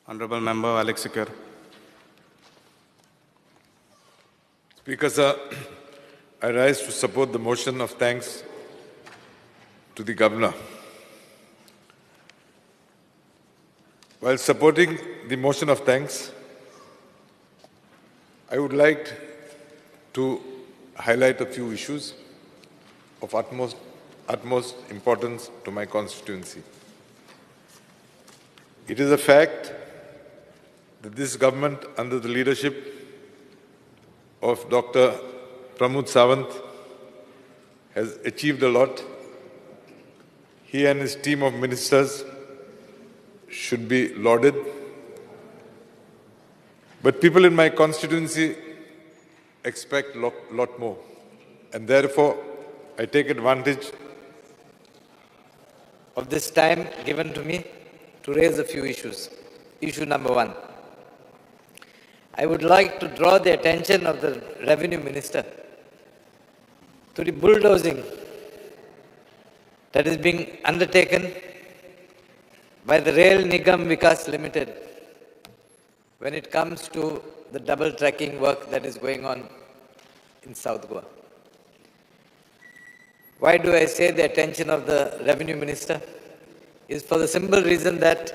Honorable Member Alex Sikar. Speaker, sir, I rise to support the motion of thanks to the Governor. While supporting the motion of thanks, I would like to highlight a few issues of utmost importance to my constituency. It is a fact that this government, under the leadership of Dr. Pramod Sawant, has achieved a lot. He and his team of ministers should be lauded. But people in my constituency expect a lot more. And therefore, I take advantage of this time given to me to raise a few issues. Issue number one. I would like to draw the attention of the Revenue Minister to the bulldozing that is being undertaken by the Rail Nigam Vikas Limited when it comes to the double tracking work that is going on in South Goa. Why do I say the attention of the Revenue Minister? Is for the simple reason that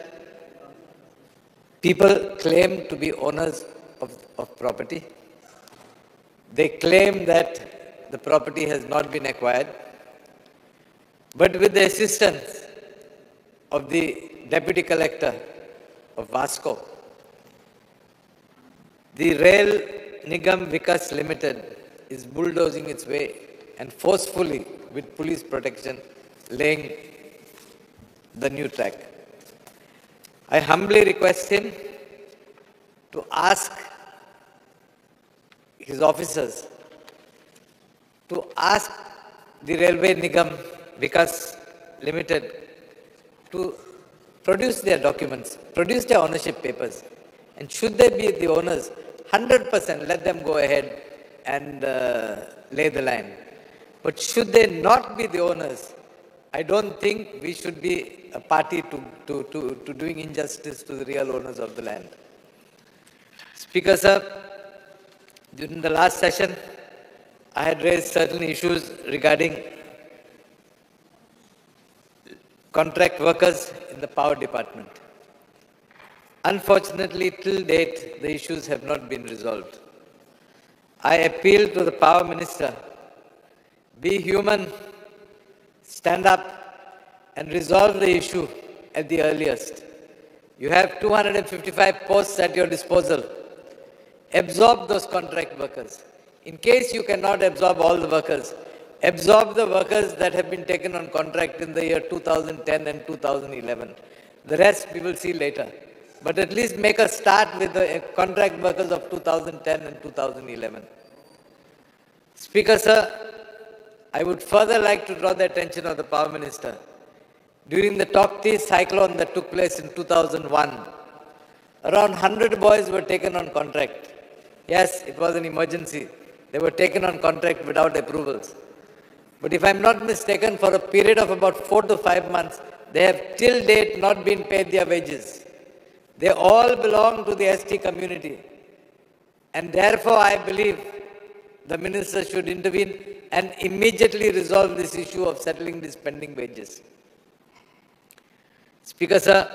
people claim to be owners of property. They claim that the property has not been acquired. But with the assistance of the Deputy Collector of Vasco, the Rail Nigam Vikas Limited is bulldozing its way and forcefully, with police protection, laying the new track. I humbly request him to ask his officers to ask the Railway Nigam Vikas Limited to produce their documents, produce their ownership papers. And should they be the owners, 100% let them go ahead and lay the line. But should they not be the owners, I don't think we should be a party to doing injustice to the real owners of the land. Speaker, sir, during the last session, I had raised certain issues regarding contract workers in the power department. Unfortunately, till date, the issues have not been resolved. I appeal to the Power Minister, be human, stand up and resolve the issue at the earliest. You have 255 posts at your disposal. Absorb those contract workers. In case you cannot absorb all the workers, absorb the workers that have been taken on contract in the year 2010 and 2011. The rest we will see later. But at least make a start with the contract workers of 2010 and 2011. Speaker, sir, I would further like to draw the attention of the Power Minister. During the Taukti cyclone that took place in 2001, around 100 boys were taken on contract. Yes, it was an emergency. They were taken on contract without approvals. But if I'm not mistaken, for a period of about 4 to 5 months, they have till date not been paid their wages. They all belong to the ST community. And therefore, I believe the minister should intervene and immediately resolve this issue of settling these pending wages. Speaker, sir,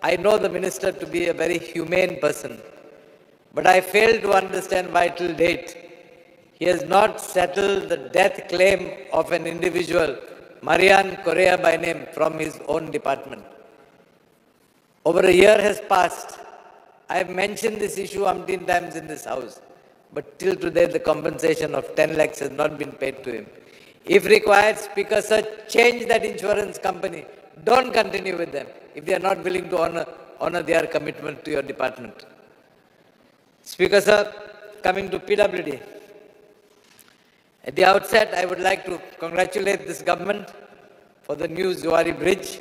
I know the minister to be a very humane person, but I fail to understand why till date he has not settled the death claim of an individual, Marian Correa by name, from his own department. Over a year has passed. I have mentioned this issue umpteen times in this house, but till today the compensation of 10 lakhs has not been paid to him. If required, Speaker, sir, change that insurance company. Don't continue with them if they are not willing to honor their commitment to your department. Speaker, sir, coming to PWD. At the outset, I would like to congratulate this government for the new Zuari Bridge.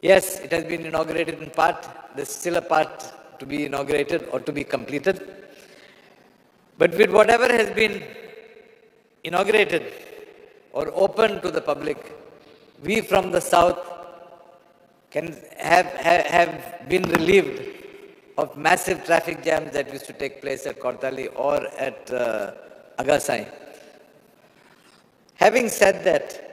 Yes, it has been inaugurated in part. There's still a part to be inaugurated or to be completed. But with whatever has been inaugurated or opened to the public, we from the south can have been relieved of massive traffic jams that used to take place at Kortali or at Agasai. Having said that,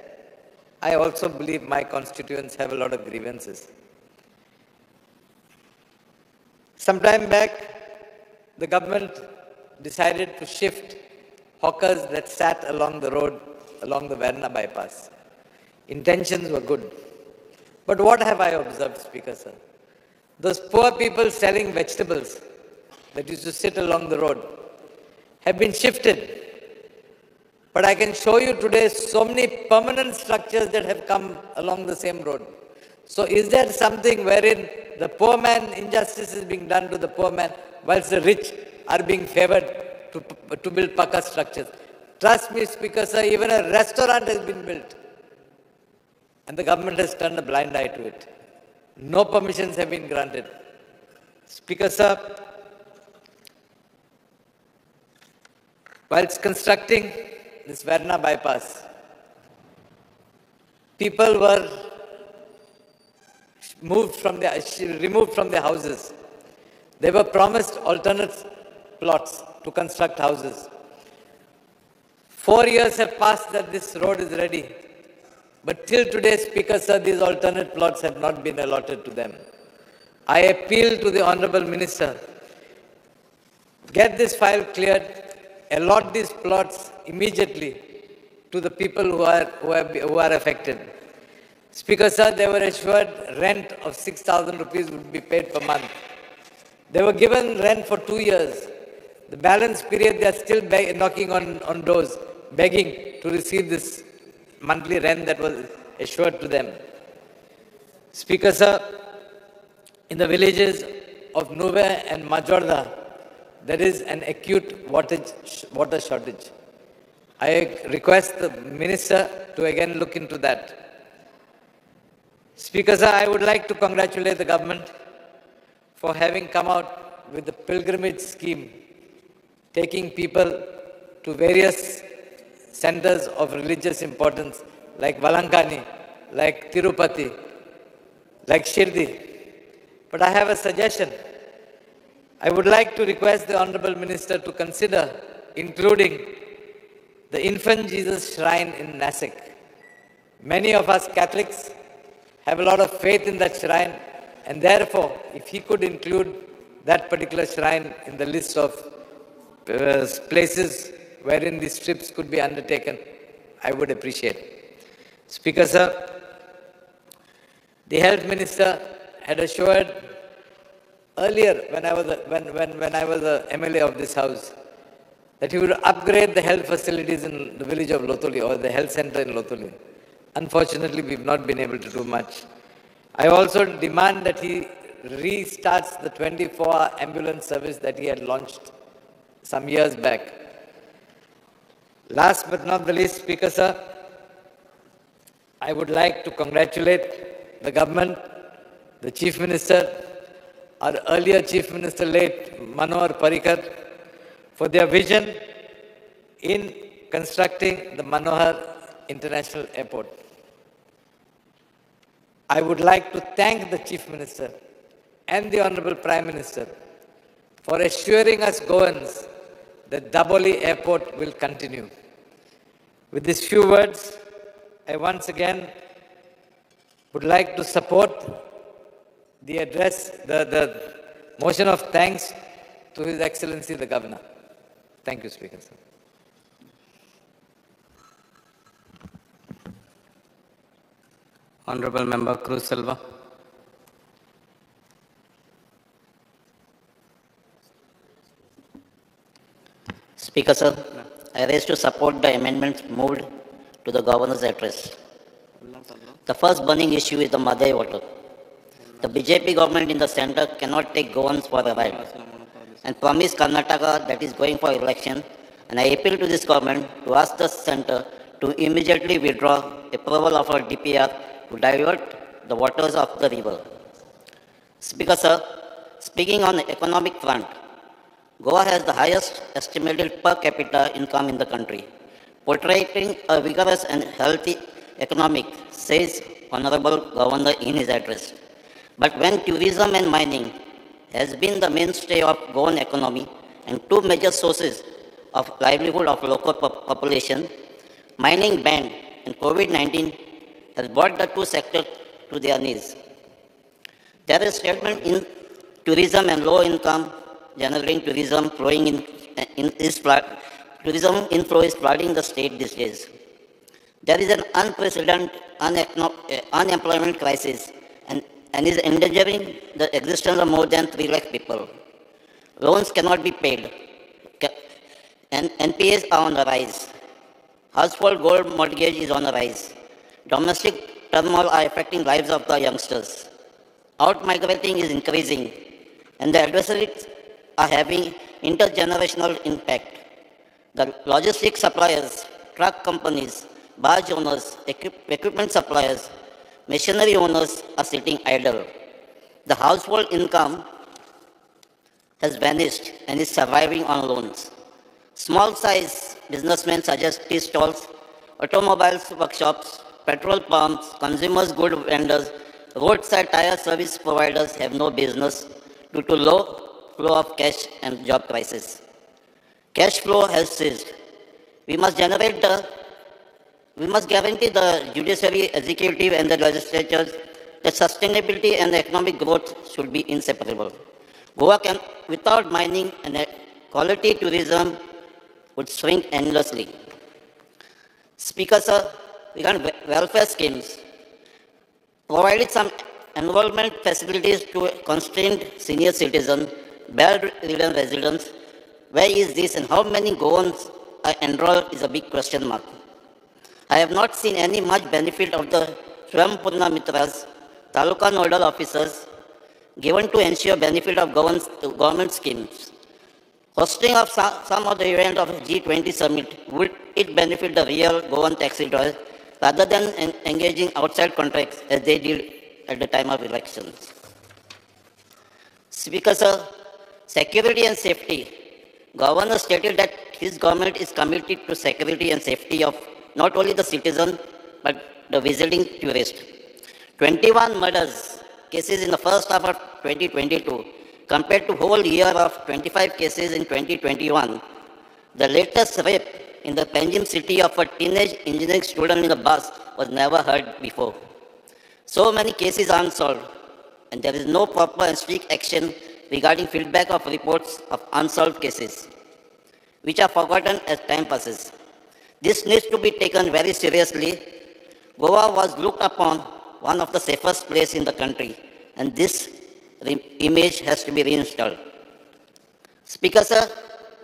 I also believe my constituents have a lot of grievances. Some time back, the government decided to shift hawkers that sat along the road, along the Verna bypass. Intentions were good. But what have I observed, Speaker Sir? Those poor people selling vegetables that used to sit along the road have been shifted. But I can show you today so many permanent structures that have come along the same road. So is there something wherein the poor man, injustice is being done to the poor man, whilst the rich are being favored to build paka structures? Trust me, Speaker Sir, even a restaurant has been built. And the government has turned a blind eye to it. No permissions have been granted. Speaker Sir, whilst constructing this Verna bypass, people were removed from their houses. They were promised alternate plots to construct houses. 4 years have passed that this road is ready. But till today, Speaker Sir, these alternate plots have not been allotted to them. I appeal to the Honourable Minister, get this file cleared, allot these plots immediately to the people who are affected. Speaker Sir, they were assured rent of 6,000 rupees would be paid per month. They were given rent for 2 years. The balance period, they are still knocking on doors, begging to receive this monthly rent that was assured to them. Speaker Sir, in the villages of Nuve and Majorda, there is an acute water shortage. I request the Minister to again look into that. Speaker Sir, I would like to congratulate the government for having come out with the pilgrimage scheme, taking people to various centers of religious importance like Valankani, like Tirupati, like Shirdi. But I have a suggestion. I would like to request the Honourable Minister to consider including the Infant Jesus Shrine in Nasik. Many of us Catholics have a lot of faith in that shrine, and therefore, if he could include that particular shrine in the list of places wherein these trips could be undertaken, I would appreciate. Speaker Sir, the Health Minister had assured earlier when I was a MLA of this House that he would upgrade the health facilities in the village of Lotoli or the health center in Lotoli. Unfortunately, we've not been able to do much. I also demand that he restarts the 24-hour ambulance service that he had launched some years back. Last but not the least, Speaker Sir, I would like to congratulate the government, the Chief Minister, our earlier Chief Minister, late Manohar Parrikar, for their vision in constructing the Manohar International Airport. I would like to thank the Chief Minister and the Honourable Prime Minister for assuring us Goans that Daboli Airport will continue. With these few words, I once again would like to support the address, the motion of thanks to His Excellency the Governor. Thank you, Speaker Sir. Honorable Member Cruz Silva. Speaker Sir, I raise to support the amendments moved to the Governor's address. The first burning issue is the Madai water. The BJP government in the centre cannot take Goans for a ride and promise Karnataka that is going for election, and I appeal to this government to ask the centre to immediately withdraw approval of our DPR to divert the waters of the river. Speaker Sir, speaking on the economic front, Goa has the highest estimated per capita income in the country, portraying a vigorous and healthy economic, says Honorable Governor in his address. But when tourism and mining has been the mainstay of Goan economy and two major sources of livelihood of local population, mining ban and COVID-19 has brought the two sectors to their knees. There is statement in tourism and low income generating tourism flowing tourism inflow is flooding the state these days. There is an unprecedented unemployment crisis and is endangering the existence of more than 3 lakh people. Loans cannot be paid, and NPAs are on the rise. Household gold mortgage is on the rise. Domestic turmoil are affecting lives of the youngsters. Out-migrating is increasing, and the adversaries are having intergenerational impact. The logistics suppliers, truck companies, barge owners, equipment suppliers, machinery owners are sitting idle. The household income has vanished and is surviving on loans. Small-size businessmen such as tea stalls, automobiles workshops, petrol pumps, consumers' good vendors, roadside tire service providers have no business due to low flow of cash and job crisis. Cash flow has ceased. We must guarantee the judiciary, executive, and the legislatures that sustainability and economic growth should be inseparable. Goa can, without mining and quality tourism, would shrink endlessly. Speaker, sir, regarding welfare schemes, provided some enrollment facilities to constrained senior citizens, bedridden residents. Where is this and how many Goans are enrolled is a big question mark. I have not seen any much benefit of the Swayampurna Mitras, Taluka nodal officers, given to ensure benefit of government schemes. Hosting of some of the event of G20 summit, would it benefit the real Goan taxi drivers rather than engaging outside contracts as they did at the time of elections? Speaker, sir, security and safety. Governor stated that his government is committed to security and safety of not only the citizen but the visiting tourist. 21 murders cases in the first half of 2022 compared to whole year of 25 cases in 2021. The latest rape in the Panjim city of a teenage engineering student in a bus was never heard before. So many cases unsolved, and there is no proper and strict action regarding feedback of reports of unsolved cases, which are forgotten as time passes. This needs to be taken very seriously. Goa was looked upon one of the safest places in the country, and this image has to be reinstalled. Speaker, sir,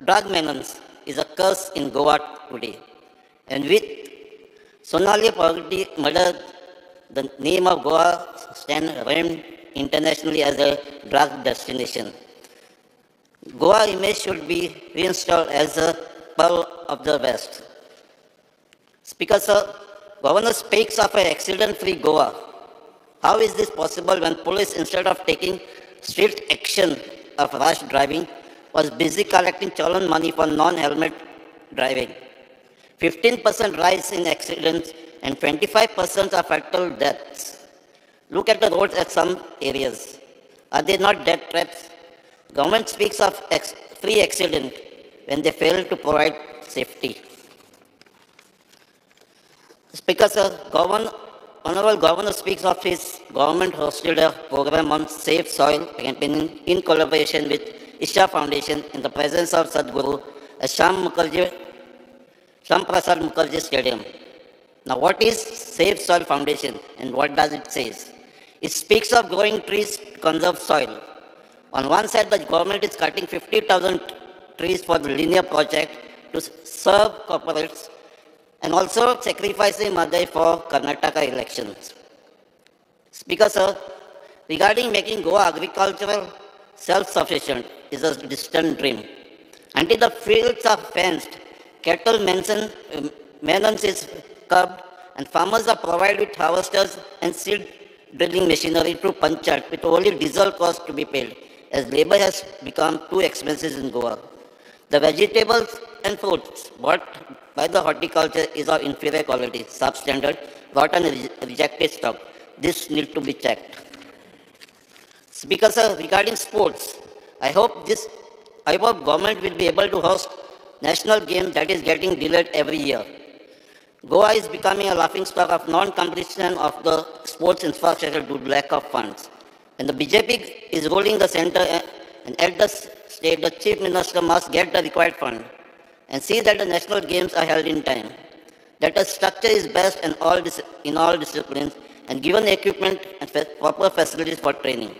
drug menace is a curse in Goa today, and with Sonali Pagdi murder, the name of Goa stands famed internationally as a drug destination. Goa image should be reinstalled as a pearl of the West. Speaker, sir, Governor speaks of an accident-free Goa. How is this possible when police, instead of taking strict action of rash driving, was busy collecting challan money for non-helmet driving? 15% rise in accidents and 25% of fatal deaths. Look at the roads at some areas. Are they not death traps? Government speaks of free accident when they fail to provide safety. Speaker, sir, Honorable Governor speaks of his government hosted a program on safe soil campaigning in collaboration with Isha Foundation in the presence of Sadhguru at Sham Prasad Mukherjee Stadium. Now, what is Safe Soil Foundation and what does it say? It speaks of growing trees to conserve soil. On one side, the government is cutting 50,000 trees for the linear project to serve corporates and also sacrificing Madai for Karnataka elections. Speaker, sir, regarding making Goa agricultural self-sufficient is a distant dream. Until the fields are fenced, cattle maintenance is curbed, and farmers are provided with harvesters and seed drilling machinery through Panchat with only diesel cost to be paid, as labor has become too expensive in Goa. The vegetables and fruits bought by the horticulture is of inferior quality, substandard, bought and rejected stock. This needs to be checked. Speaker sir, regarding sports, I hope government will be able to host national games that is getting delayed every year. Goa is becoming a laughingstock of non-completion of the sports infrastructure due to lack of funds. When the BJP is ruling the center and at the state, the chief minister must get the required fund and see that the national games are held in time, that the structure is best in all disciplines and given equipment and proper facilities for training.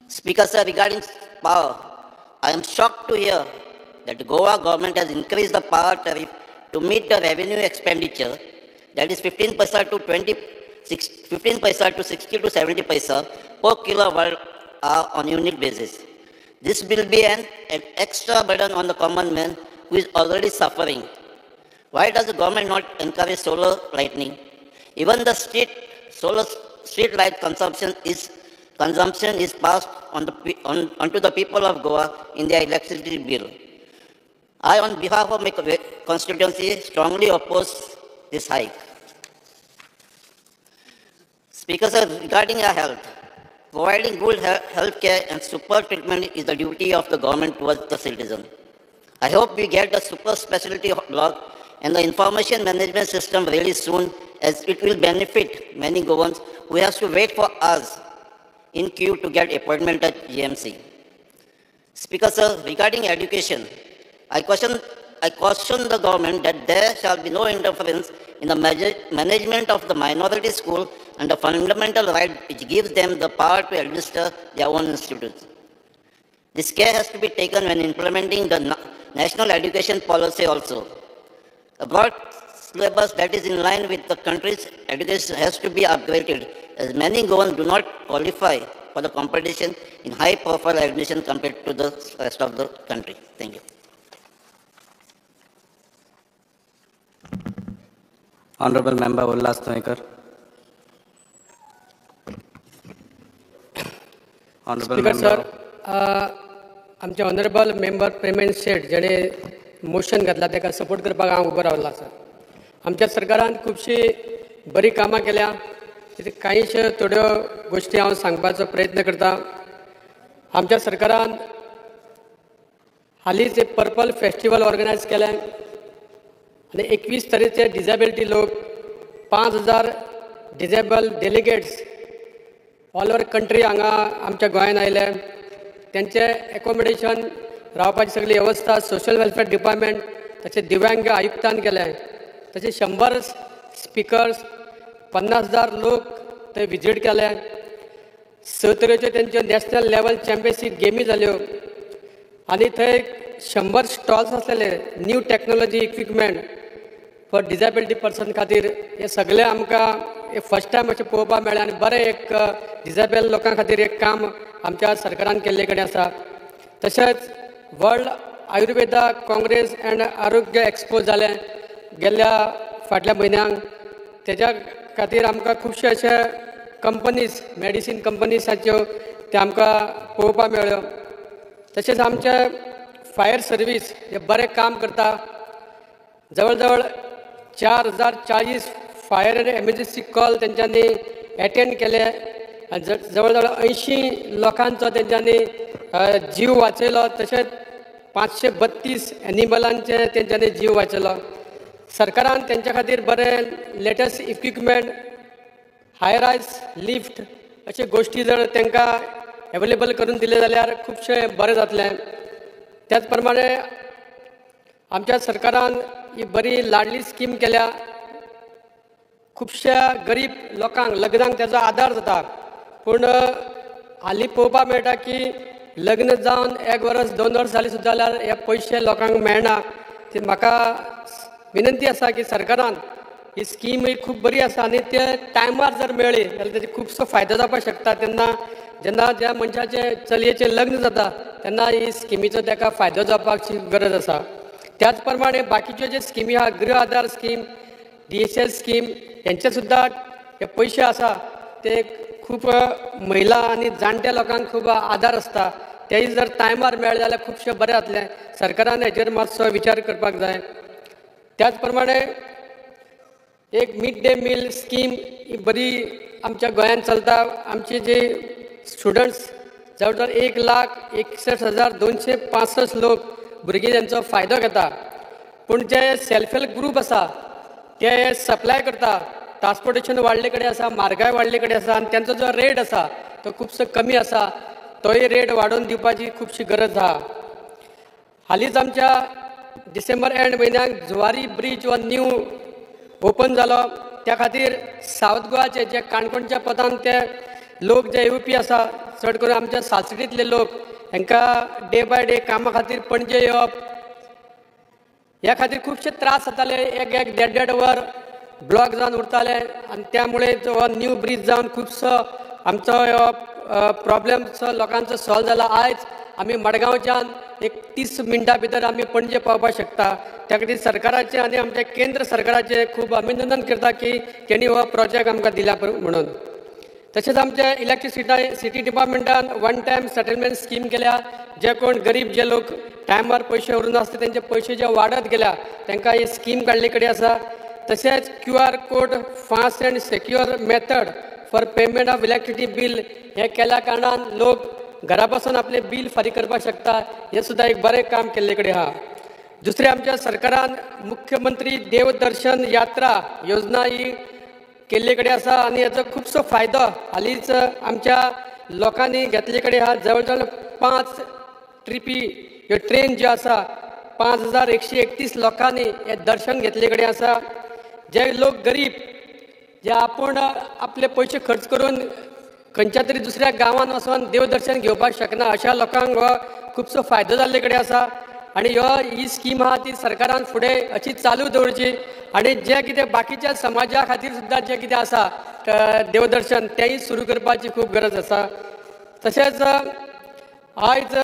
Speaker sir, regarding power, I am shocked to hear that the Goa government has increased the power tariff to meet the revenue expenditure, that is 15 paisa to 60 to 70 paisa per kilowatt hour on unit basis. This will be an extra burden on the common man who is already suffering. Why does the government not encourage solar lighting? Even the street light consumption is passed onto the people of Goa in their electricity bill. I, on behalf of my constituency, strongly oppose this hike. Speaker sir, regarding our health, providing good health care and super treatment is the duty of the government towards the citizen. I hope we get the super specialty block and the information management system really soon, as it will benefit many Goans who have to wait for hours in queue to get appointment at GMC. Speaker sir, regarding education, I caution the government that there shall be no interference in the management of the minority school and the fundamental right which gives them the power to administer their own institutes. This care has to be taken when implementing the national education policy also. A broad syllabus that is in line with the country's education has to be upgraded, as many Goans do not qualify for the competition in high-profile admission compared to the rest of the country. Thank you. Honorable Member Ullas Noikar. Honorable Speaker Member. sir, आमचे honourable member payment शेट जेणे motion घातला ताका support करपाक हांव उबो Rawla sir. आमच्या सरकारान खुबशी बरी कामां केल्या. कांयश्यो थोड्यो गोश्टी हांव सांगपाचो प्रयत्न करता. आमच्या सरकारान हालींच एक पर्पल फेस्टिवल ऑर्गनायज केलें आनी 21 तरेचे डिसेबिलिटी लोक 5000 disable delegates all over country हांगा आमच्या गोंयांत आयले. त्यांचे एकोमोडेशन रावपाची सगळी वेवस्था सोशल वेलफेअर डिपार्टमेंट तशें दिव्यांग आयुक्तान केलें. तशें 100 स्पिकर्स 50,000 लोक थंय विजीट केले. 6 तरेच्यो तेंच्यो नॅशनल लेवल चॅम्पियनशीप गेमी जाल्यो आनी थंय 100 स्टॉल्स आसलेले new technology equipment for disability person खातीर. हे सगळे आमकां फर्स्ट टायम अशें पळोवपाक मेळ्ळें आनी बरें एक डिसेबल लोकां खातीर एक काम आमच्या सरकारान केल्ले कडेन आसा. तशेंच वर्ल्ड आयुर्वेदा काँग्रेस अँड आरोग्य एक्सपो जालें गेल्ल्या फाटल्या म्हयन्यांक. तेज्या खातीर आमकां खुबशे अशे कंपनीज मेडिसीन कंपनीसाच्यो ते आमकां पळोवपाक मेळ्ळ्यो. तशेंच आमचे फायर सर्वीस हे बरें काम करता. जवळ जवळ 4040 फायर एंड एमर्जन्सी कॉल तेंच्यांनी एटेंड केले आनी जवळ जवळ 80 लोकांचो तेंच्यांनी जीव वाचयलो. तशेंच 532 एनिमलांचे तेंच्यांनी जीव वाचयलो. सरकारान तेंच्या खातीर बरें लेटस्ट इक्विपमेंट हाय रायज लिफ्ट अशे गोश्टी जर तांकां एवेलेबल करून दिले जाल्यार खुबशें बरें जातलें. त्याच प्रमाणे आमच्या सरकारान ही बरी लाडली स्कीम केल्या. खुबश्या गरीब लोकांक लग्नाक तेजो आदार जाता. पूण हालीं पळोवपाक मेळटा की लग्न जावन 1 वर्स 2 वर्स जालीं सुद्दां जाल्यार हे पयशे लोकांक मेळना. ती म्हाका विनंती आसा की सरकारान ही स्कीम ही खूब बरी आसा आनी ते टायमार जर मेळ्ळी जाल्यार तेजो खुबसो फायदो जावपाक शकता. जेन्ना ज्या मनशाचें चलयेचें लग्न जाता तेन्ना ही स्किमीचो ताका फायदो जावपाची गरज आसा. त्याच प्रमाणे बाकीच्यो ज्यो स्किमी आहा गृह आधार स्कीम DSL स्कीम हेंचे सुद्दां हे पयशे आसा ते खूब महिला आनी जाणट्या लोकांक खूब आदार आसता. तेय जर टायमार मेळ्ळे जाल्यार खुबशें बरें जातलें. सरकारान हेजेर मातसो विचार करपाक जाय. त्याच प्रमाणे एक मिड डे मील स्कीम ही बरी आमच्या गोंयांत चलता. आमची जी स्टुडंट्स जवळजवळ 1,61,265 लोक भुरगीं त्यांचो फायदो घेता. पूण जे सेल्फ हेल्प ग्रूप आसा ते सप्लाय करता, ट्रान्सपोर्टेशन वाडले कडेन आसा, म्हारगाय वाडले कडेन आसा आनी त्यांचो जो रेट आसा तो खुबसो कमी आसा. तोय रेट वाडोवन दिवपाची खुबशी गरज आहा. हालींच आमच्या डिसेंबर एंड म्हयन्याक जुवारी ब्रीज हो न्यू ओपन जालो. त्या खातीर सावथ गोवाचे जे काणकोणच्या पदान ते लोक जे येवपी आसा, चड करून आमच्या सालसिटींतले लोक, हांकां डे बाय डे कामा खातीर पणजे येवप, ह्या खातीर खुबशे त्रास जाताले. एक 1.5 वर ब्लॉक जावन उरताले आनी त्यामुळे हो न्यू ब्रीज जावन खुबसो आमचो हो प्रॉब्लेम लोकांचो सॉल्व जाला. आयज आमी मडगांवच्यान 30 मिनटां भितर आमी पणजे पावपाक शकता. त्या खातीर सरकाराचें आनी आमच्या केंद्र सरकाराचें खूब अभिनंदन करता की तेणी हो प्रोजेक्ट आमकां दिला म्हणून. तशेंच आमच्या इलेक्ट्रिसिटी डिपार्टमेंटान वन टायम सेटलमेंट स्कीम केल्या. जे कोण गरीब जे लोक टायमार पयशे व्हरून आसता तेंचे पयशे जे वाडत गेल्या तांकां ही स्कीम काडले कडेन आसा. तशेंच QR code fast and secure method for payment of electricity bill हे केल्या कारणान लोक घरा बसून आपले बील फारीक करपाक शकता. हे सुद्दां एक बरें काम केल्ले कडेन आहा. दुसरे आमच्या सरकारान मुख्यमंत्री देवदर्शन यात्रा योजना ही केल्ले कडेन आसा आनी हेचो खुबसो फायदो हालींच आमच्या लोकांनी घेतले कडेन आहा. जवळ जवळ 5 ट्रिपी ह्यो ट्रेन ज्यो आसा 5,131 लोकांनी हे दर्शन घेतले कडेन आसा. जे लोक गरीब जे आपूण आपले पयशे खर्च करून खंयच्या तरी दुसऱ्या गांवांत वचून देवदर्शन घेवपाक शकना अशा लोकांक हो खुबसो फायदो जाल्ले कडेन आसा. आनी ही स्कीम आहा ती सरकारान फुडें अशी चालू दवरची आनी जे कितें बाकीच्या समाजा खातीर सुद्दां जे कितें आसा देवदर्शन तेंय सुरू करपाची खूब गरज आसा. तशेंच आयज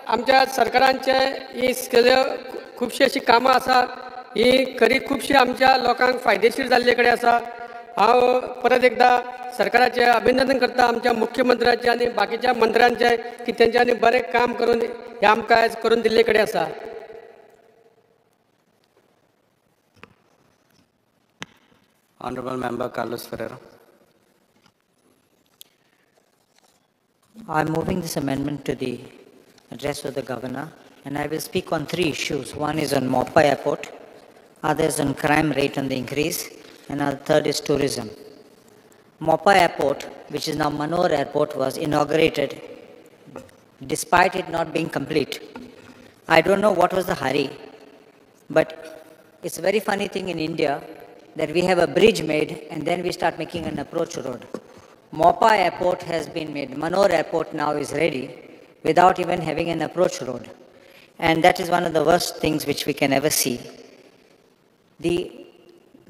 आमच्या सरकारांचे ही खुबशी अशी कामां आसा ही खरी खुबशी आमच्या लोकांक फायदेशीर जाल्ले कडेन आसा. हांव परत एकदा सरकाराचें अभिनंदन करता आमच्या मुख्यमंत्र्याचें आनी बाकीच्या मंत्र्यांचें की तेंच्यांनी बरें काम करून हे आमकां आयज करून दिल्ले कडेन आसा. Honorable Member Carlos Ferreira. I'm moving this amendment to the address of the Governor, and I will speak on 3 issues. One is on Mopa Airport, other is on crime rate on the increase, and the third is tourism. Mopa Airport, which is now Manohar Airport, was inaugurated despite it not being complete. I don't know what was the hurry, but it's a very funny thing in India that we have a bridge made and then we start making an approach road. Mopa Airport has been made. Manohar Airport now is ready without even having an approach road. And that is one of the worst things which we can ever see. The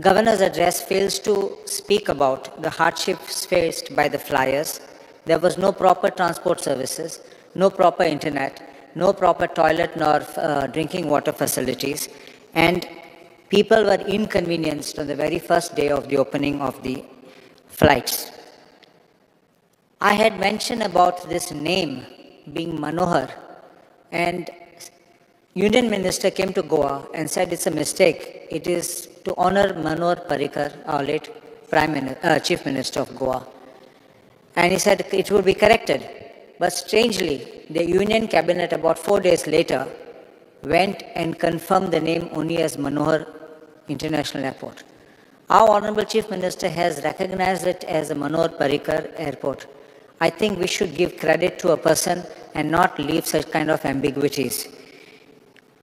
Governor's address fails to speak about the hardships faced by the flyers. There was no proper transport services, no proper internet, no proper toilet nor drinking water facilities, and people were inconvenienced on the very first day of the opening of the flights. I had mentioned about this name being Manohar, and Union Minister came to Goa and said it's a mistake. It is to honor Manohar Parrikar, our late Chief Minister of Goa. And he said it would be corrected. But strangely, the Union Cabinet about 4 days later went and confirmed the name only as Manohar International Airport. Our Honorable Chief Minister has recognized it as a Manohar Parrikar Airport. I think we should give credit to a person and not leave such kind of ambiguities.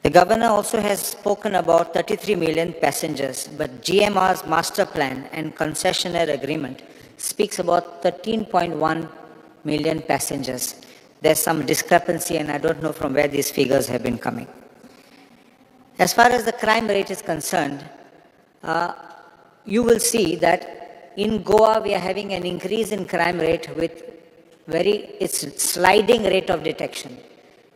The Governor also has spoken about 33 million passengers, but GMR's master plan and concessionaire agreement speaks about 13.1 million passengers. There's some discrepancy and I don't know from where these figures have been coming. As far as the crime rate is concerned, you will see that in Goa we are having an increase in crime rate with it's sliding rate of detection.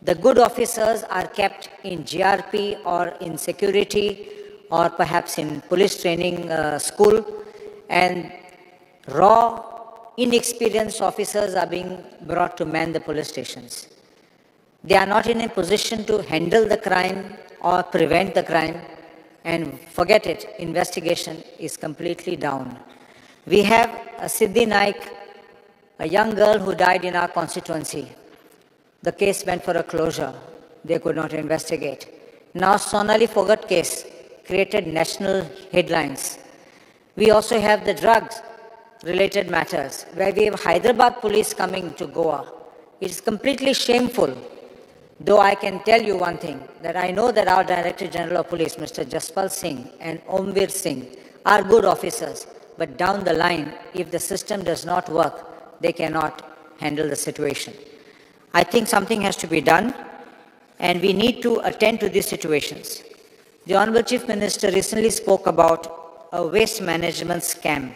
The good officers are kept in GRP or in security or perhaps in police training school, and raw, inexperienced officers are being brought to man the police stations. They are not in a position to handle the crime or prevent the crime, and forget it, investigation is completely down. We have a Siddhi Naik a young girl who died in our constituency. The case went for a closure. They could not investigate. Now Sonali Phogat case created national headlines. We also have the drugs-related matters, where we have Hyderabad police coming to Goa. It is completely shameful. Though I can tell you one thing, that I know that our Director General of Police, Mr. Jaspal Singh and Omveer Singh, are good officers, but down the line, if the system does not work, they cannot handle the situation. I think something has to be done, and we need to attend to these situations. The Honorable Chief Minister recently spoke about a waste management scam,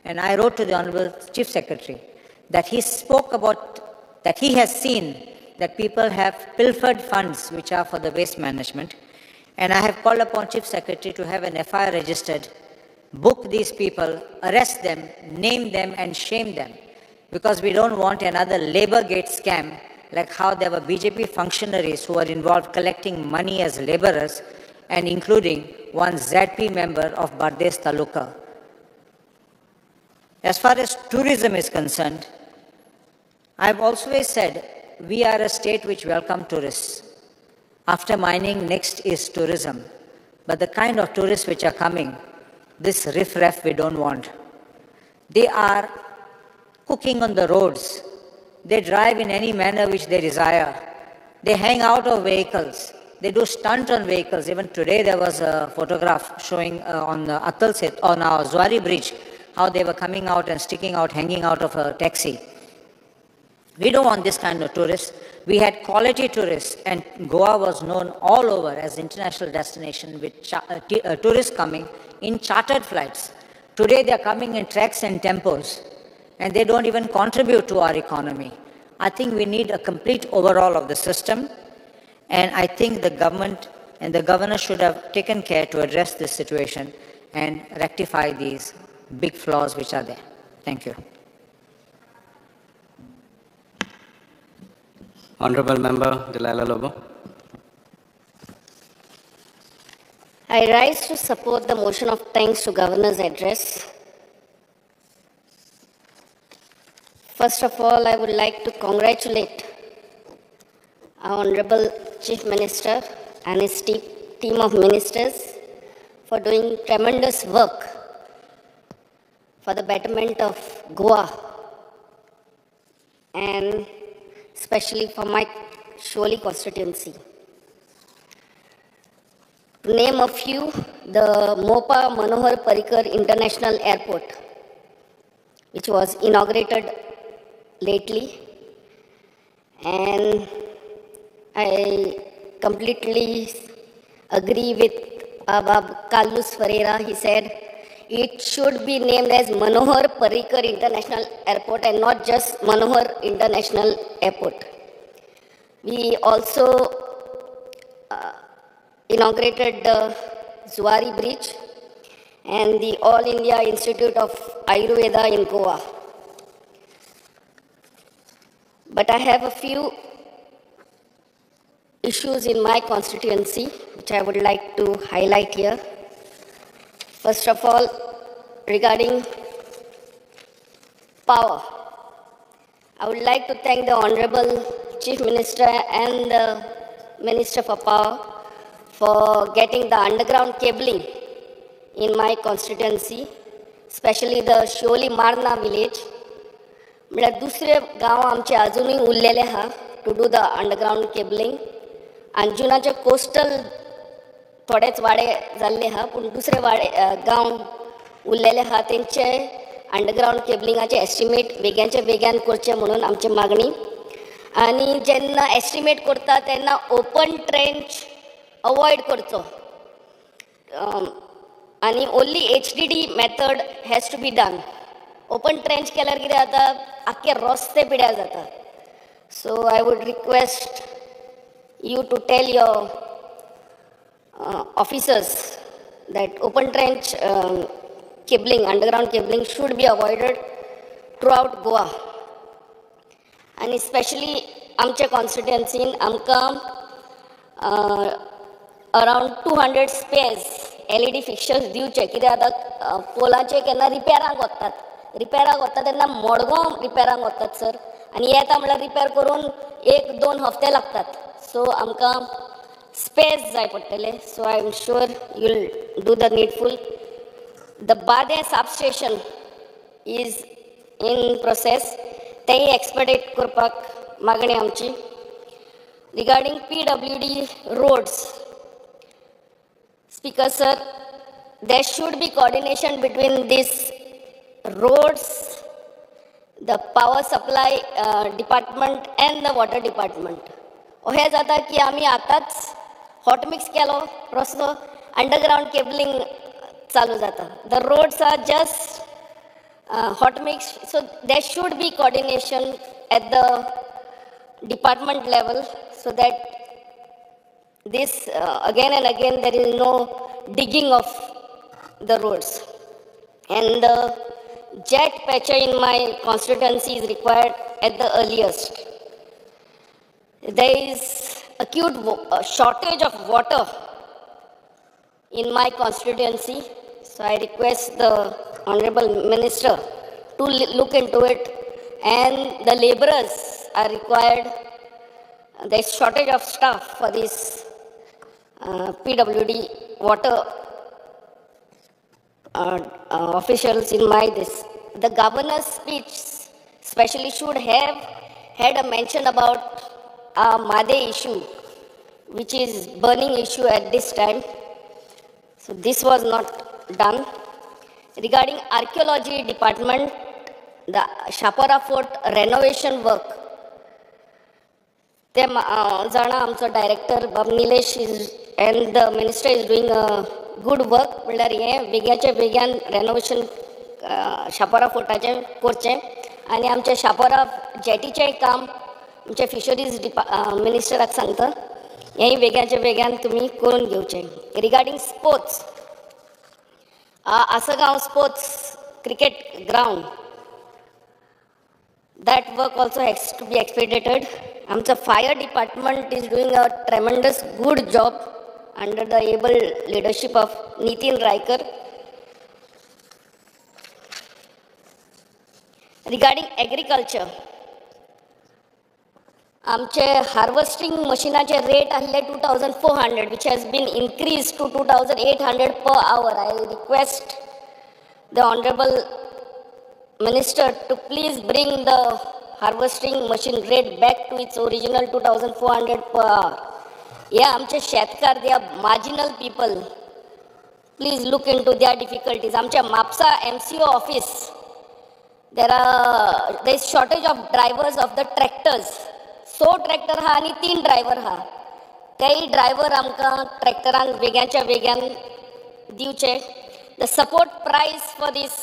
and I wrote to the Honorable Chief Secretary that he spoke about, that he has seen that people have pilfered funds which are for the waste management, and I have called upon Chief Secretary to have an FIR registered, book these people, arrest them, name them and shame them, because we don't want another Labour-gate scam like how there were BJP functionaries who were involved collecting money as labourers, and including one ZP member of Bardes Taluka. As far as tourism is concerned, I've always said we are a state which welcomes tourists. After mining, next is tourism. But the kind of tourists which are coming, this riff-raff we don't want. They are cooking on the roads. They drive in any manner which they desire. They hang out of vehicles. They do stunt on vehicles. Even today there was a photograph showing on Atal Set, on our Zuari Bridge, how they were coming out and sticking out, hanging out of a taxi. We don't want this kind of tourists. We had quality tourists, and Goa was known all over as international destination with tourists coming in chartered flights. Today they are coming in treks and tempos, and they don't even contribute to our economy. I think we need a complete overhaul of the system, and I think the government and the governor should have taken care to address this situation and rectify these big flaws which are there. Thank you. Honorable Member Delilah Lobo. I rise to support the motion of thanks to Governor's address. First of all, I would like to congratulate our Honorable Chief Minister and his team of ministers for doing tremendous work for the betterment of Goa, and especially for my Sholi constituency. To name a few, the Mopa Manohar Parrikar International Airport, which was inaugurated lately, and I completely agree with Abab Carlos Ferreira. He said it should be named as Manohar Parrikar International Airport and not just Manohar International Airport. We also inaugurated the Zuari Bridge and the All India Institute of Ayurveda in Goa. But I have a few issues in my constituency which I would like to highlight here. First of all, regarding power, I would like to thank the Honorable Chief Minister and the Minister for Power for getting the underground cabling in my constituency, especially the Sholi Marna village. म्हळ्यार दुसरे गांव आमचे अजूनही उरलेले आहा to do the underground cabling. अंजुनाचे coastal थोडेच वाडे जाल्ले आहा, पूण दुसरे वाडे गांव उरलेले आहा तेंचे अंडरग्राउंड केबलिंगाचे एस्टिमेट बेग्याचे बेग्यान करचे म्हणून आमची मागणी. आनी जेन्ना एस्टिमेट करता तेन्ना ओपन ट्रेंच अवॉयड करचो, आनी only HDD method has to be done. Open trench केल्यार कितें जाता, आख्खे रस्ते पिड्यार जाता. So I would request you to tell your officers that open trench cabling, underground cabling should be avoided throughout Goa. And especially आमच्या constituency आमकां around 200 spares LED fixtures दिवचे, कित्याक आतां पोलाचे केन्ना रिपेराक वतात रिपेराक वता तेन्ना मडगांव रिपेराक वतात सर, आनी येता म्हणल्यार रिपेर करून 1-2 हफ्ते लागतात. सो आमकां स्पेस जाय पडटले. So I am sure you will do the needful. The Bade substation is in process, तेंय एक्सपेडिट करपाक मागणी आमची. Regarding PWD roads, Speaker sir, there should be coordination between these roads, the power supply department and the water department. हे जाता की आमी आतांच hot mix केलो रस्तो, underground cabling चालू जाता. The roads are just hot mix, so there should be coordination at the department level so that this again and again there is no digging of the roads. And the jet patcher in my constituency is required at the earliest. There is acute shortage of water in my constituency, so I request the Honorable Minister to look into it, and the laborers are required. There is shortage of staff for these PWD water officials in my this. The governor's speech especially should have had a mention about Made issue, which is burning issue at this time. So this was not done. Regarding archaeology department, the Shapara Fort renovation work, the director Bab Nilesh and the minister is doing a good work. Vegan renovation Shapara Fortaचे करचे, आणि आमचे शापोरा जेटीचे काम आमचे fisheries मिनिस्टराक सांगता, हेंय वेगळ्याचे वेगळ्यान तुमी करून घेवचे. Regarding sports, Asagaon Sports Cricket Ground, that work also has to be expedited. Our fire department is doing a tremendous good job under the able leadership of Nitin Raikar. Regarding agriculture, आमचे harvesting मशीनाचे rate आसले 2400, which has been increased to 2800 per hour. I request the Honorable Minister to please bring the harvesting machine rate back to its original 2400 per hour. Yeah, आमचे शेतकार, they are marginal people. Please look into their difficulties. आमच्या Mapusa MCO office, there is shortage of drivers of the tractors. 100 tractor हा आणि 3 driver हा. काही driver आमकां ट्रॅक्टरांक वेगळ्याच्या वेगळ्यान दिवचे. The support price for this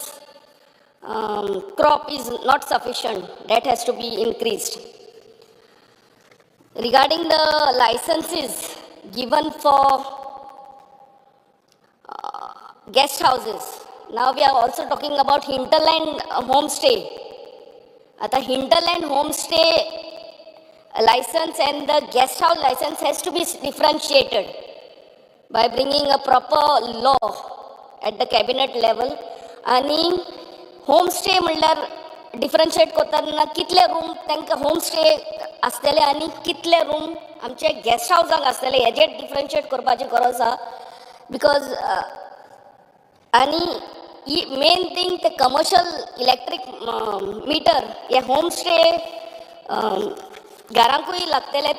crop is not sufficient. That has to be increased. Regarding the licenses given for guest houses, now we are also talking about hinterland homestay. आता hinterland homestay license and the guest house license has to be differentiated by bringing a proper law at the cabinet level. आणि homestay म्हणल्यार differentiate करताना कितले room तांकां homestay आसतले आनी कितले room आमचे guest houseाक आसतले हेजे differentiate करपाची गरज आसा. बिकॉज आणि मेन थिंग ते कमर्शियल इलेक्ट्रीक मिटर हे homestay घरांकूय लागतले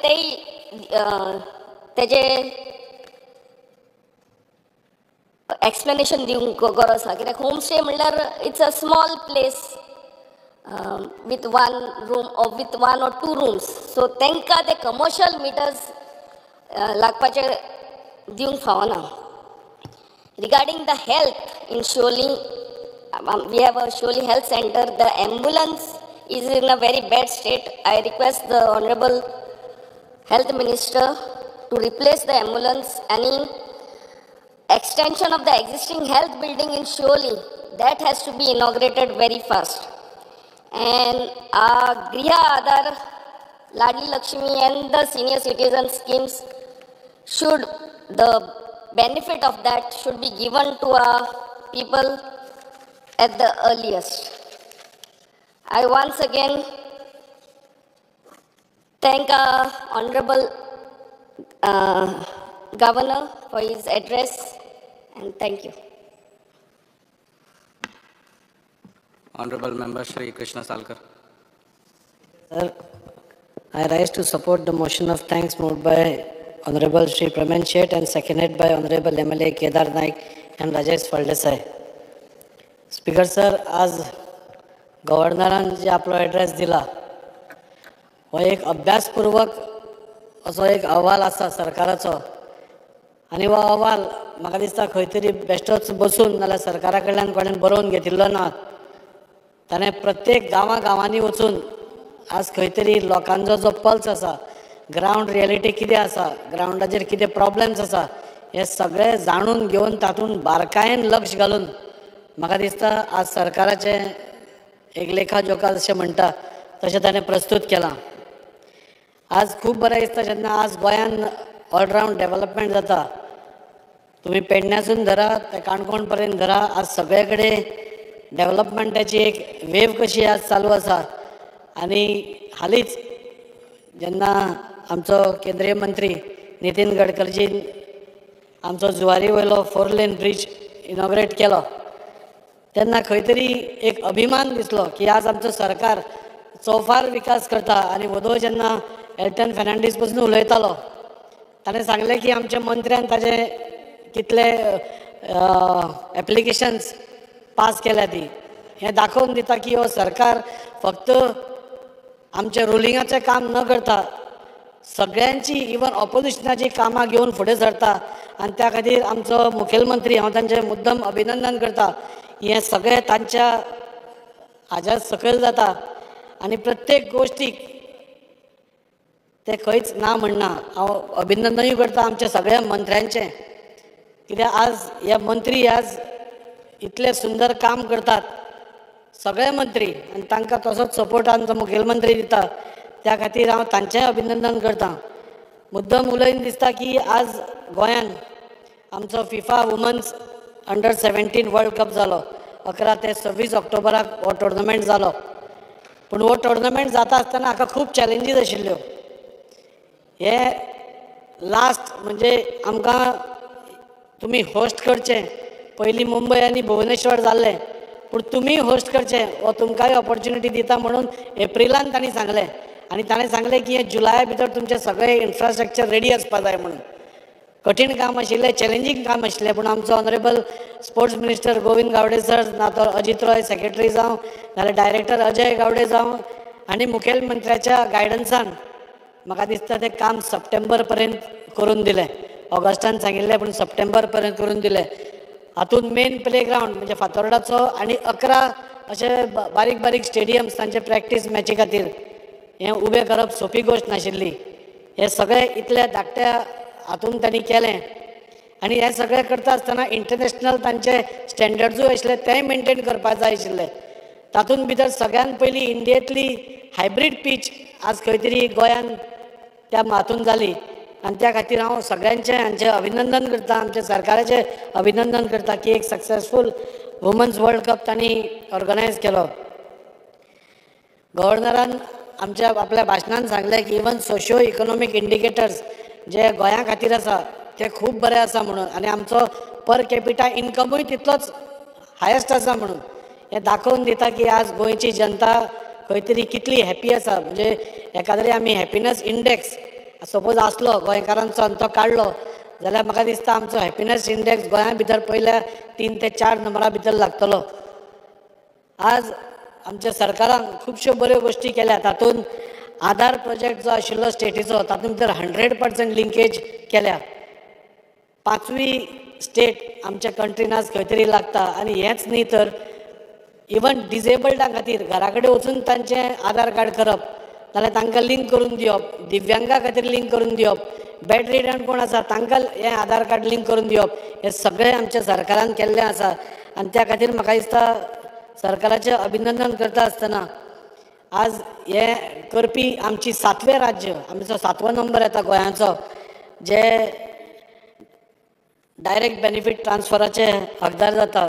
तेजे एक्सप्लेनेशन दिवंक गरज आसा. कित्याक होमस्टे म्हणल्यार it's a small place with 1 room or with 1 or 2 rooms. So तांकां ते कमर्शियल मिटर्स लागपाचे दिवंक फावना. Regarding the health in Sholi, we have a Sholi health center. The ambulance is in a very bad state. I request the Honorable Health Minister to replace the ambulance. Any extension of the existing health building in Sholi, that has to be inaugurated very fast. And Griha Aadhar, Ladli Lakshmi and the senior citizen schemes, should the benefit of that should be given to our people at the earliest. I once again thank our Honorable Governor for his address, and thank you. Honorable Member Shri Krishna Salkar. Sir, I rise to support the motion of thanks moved by Honorable Shri Pramen Sheth and seconded by Honorable MLA Kedar Naik and Rajesh Faldesai. Speaker sir, आज गव्हर्नरान जे आपलो address दिला हो एक अभ्यासपूर्वक असो एक अहवाल आसा सरकाराचो आनी हो अहवाल म्हाका दिसता खंय तरी बेश्टोच बसून नाल्यार सरकारा कडल्यान कोणें बरोवन घेतिल्लो ना. ताणें प्रत्येक गांवांनी वचून आज खंय तरी लोकांचो जो पल्स आसा, ग्रावंड रियलिटी कितें आसा, ग्रावंडाचेर कितें प्रॉब्लेम्स आसा, हे सगळें जाणून घेवन तातूंत बारकायेन लक्ष घालून म्हाका दिसता आज सरकाराचें एक लेखा जोखा जशें म्हणटा तशें ताणें प्रस्तूत केलां. आज खूब बरें दिसता जेन्ना आज गोंयान ऑलरावंड डेव्हलपमेंट जाता. तुमी पेडण्यासून धरा ते काणकोण पर्यंत धरा, आज सगळे कडेन डेव्हलपमेंटाची एक वेव कशी आज चालू आसा. आनी हालींच जेन्ना आमचो केंद्रीय मंत्री नितीन गडकरीजीन आमचो जुवारी वयलो 4 लेन ब्रिज इनॉग्रेट केलो तेन्ना खंय तरी एक अभिमान दिसलो की आज आमचो सरकार चौफार विकास करता. आनी वदो जेन्ना एल्टन फेर्नांडीस पसून उलयतालो ताणें सांगलें की आमच्या मंत्र्यान ताजे कितले एप्लिकेशन्स पास केल्या ती. हें दाखोवन दिता की हो सरकार फक्त आमच्या रुलिंगाचें काम न करता सगळ्यांची इवन ऑपोजिशनाची कामां घेवन फुडें सरता. आनी त्या खातीर आमचो मुखेलमंत्री हांव तांचें मुद्दम अभिनंदन करता. हें सगळें तांच्या हाज्या सकयल जाता आनी प्रत्येक गोश्टीक ते खंयच ना म्हणना. हांव अभिनंदनूय करता आमच्या सगळ्या मंत्र्यांचें, कित्याक आज हे मंत्री आज इतलें सुंदर काम करतात सगळे मंत्री आनी तांकां तसोच सपोर्ट आमचो मुखेलमंत्री दिता. त्या खातीर हांव तांचेंय अभिनंदन करता. मुद्दम उलयन दिसता की आज गोंयान आमचो फिफा वुमन्स अंडर-17 वर्ल्ड कप जालो. 11 ते 26 ऑक्टोबराक हो टोर्नामेंट जालो. पूण हो टोर्नामेंट जाता आसतना हाका खूब चॅलेंजीस आशिल्ल्यो. हे लास्ट म्हणजे आमकां तुमी होस्ट करचें. पयलीं मुंबय आनी भुवनेश्वर जाल्लें, पूण तुमी होस्ट करचें हो तुमकांय ऑपॉर्च्युनिटी दिता म्हणून एप्रिलान तांणी सांगलें. आनी ताणें सांगलें की हे जुलाया भितर तुमचें सगळें इन्फ्रास्ट्रक्चर रेडी आसपा जाय म्हणून. कठीण काम आशिल्लें, चॅलेंजींग काम आशिल्लें, पूण आमचो honourable sports minister Govind Gawade sir, ना तो अजीत रॉय सेक्रेटरी जावं नाल्यार डायरेक्टर अजय गावडे जावं आनी मुखेलमंत्र्याच्या गायडन्सान म्हाका दिसता तें काम सप्टेंबर पर्यंत करून दिलें. ऑगस्टान सांगिल्लें पूण सप्टेंबर पर्यंत करून दिलें. हातूंत मेन प्लेग्रावंड म्हणजे फातोर्डाचो आनी 11 अशे बारीक बारीक स्टेडियम्स तांचे प्रॅक्टीस मॅची खातीर हें उबें करप सोंपी गोश्ट नाशिल्ली. हें सगळें इतल्या धाकट्या हातूंत तांणी केलें आनी हें सगळें करता आसतना इंटरनॅशनल तांचे स्टँडर्ड्सूय आशिल्ले तेंय मेनटेन करपाक जाय आशिल्ले. तातूंत भितर सगळ्यान पयलीं इंडियेंतली हायब्रीड पीच आज खंय तरी गोंयान त्या हातूंत जाली. आनी त्या खातीर हांव सगळ्यांचें हांचें अभिनंदन करता, आमच्या सरकाराचें अभिनंदन करता की एक सक्सेसफूल वुमन्स वर्ल्ड कप तांणी ऑर्गनायज केलो. गव्हर्नरान आमच्या आपल्या भाशणान सांगलें की इवन सोशियो इकॉनॉमीक इंडिकेटर्स जे गोंया खातीर आसा ते खूब बरें आसा म्हणून, आनी आमचो पर कॅपिटा इन्कमूय तितलोच हायस्ट आसा म्हणून. हें दाखोवन दिता की आज गोंयची जनता खंय तरी कितली हॅप्पी आसा. म्हणजे एखाद्रे आमी हॅपिनस इंडेक्स सपोज आसलो गोंयकारांचो आनी तो काडलो जाल्यार म्हाका दिसता आमचो हॅपिनस इंडेक्स गोंया भितर पयल्या 3 ते 4 नंबरा भितर लागतलो. आज आमच्या सरकारान खुबश्यो बऱ्यो गोश्टी केल्या. तातूंत आधार प्रोजेक्ट जो आशिल्लो स्टेटीचो तातूंत भितर 100% लिंकेज केल्या. 5वी स्टेट आमच्या कंट्रीन आज खंय तरी लागता. आनी हेंच न्ही तर इवन डिजेबल्डा खातीर घरा कडेन वचून तांचें आधार कार्ड करप नाल्यार तांकां लिंक करून दिवप, दिव्यांगा खातीर लिंक करून दिवप, बॅड रिडन कोण आसा तांकां हें आधार कार्ड लिंक करून दिवप, हें सगळें आमच्या सरकारान केल्लें आसा. आनी त्या खातीर म्हाका दिसता सरकाराचें अभिनंदन करता आसतना आज हें करपी आमची 7वें राज्य, आमचो 7वो नंबर येता गोंयाचो, जे डायरेक्ट बेनिफीट ट्रान्सफराचे हकदार जाता.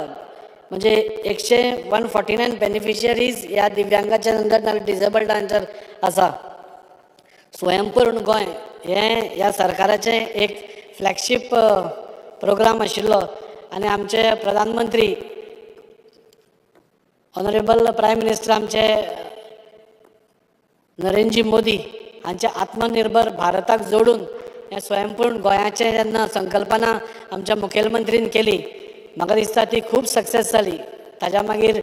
म्हणजे 149 बेनिफिशियरीज ह्या दिव्यांगाच्या अंडर नाल्यार डिसेबल्ड अंडर आसा. स्वयंपूर्ण गोंय हें ह्या सरकाराचें एक फ्लॅगशीप प्रोग्राम आशिल्लो आनी आमचे प्रधानमंत्री ऑनरेबल प्रायम मिनिस्टर आमचे नरेंद्रजी मोदी हांच्या आत्मनिर्भर भारताक जोडून हें स्वयंपूर्ण गोंयाचें जेन्ना संकल्पना आमच्या मुखेलमंत्रीन केली, म्हाका दिसता ती खूब सक्सेस जाली. ताज्या मागीर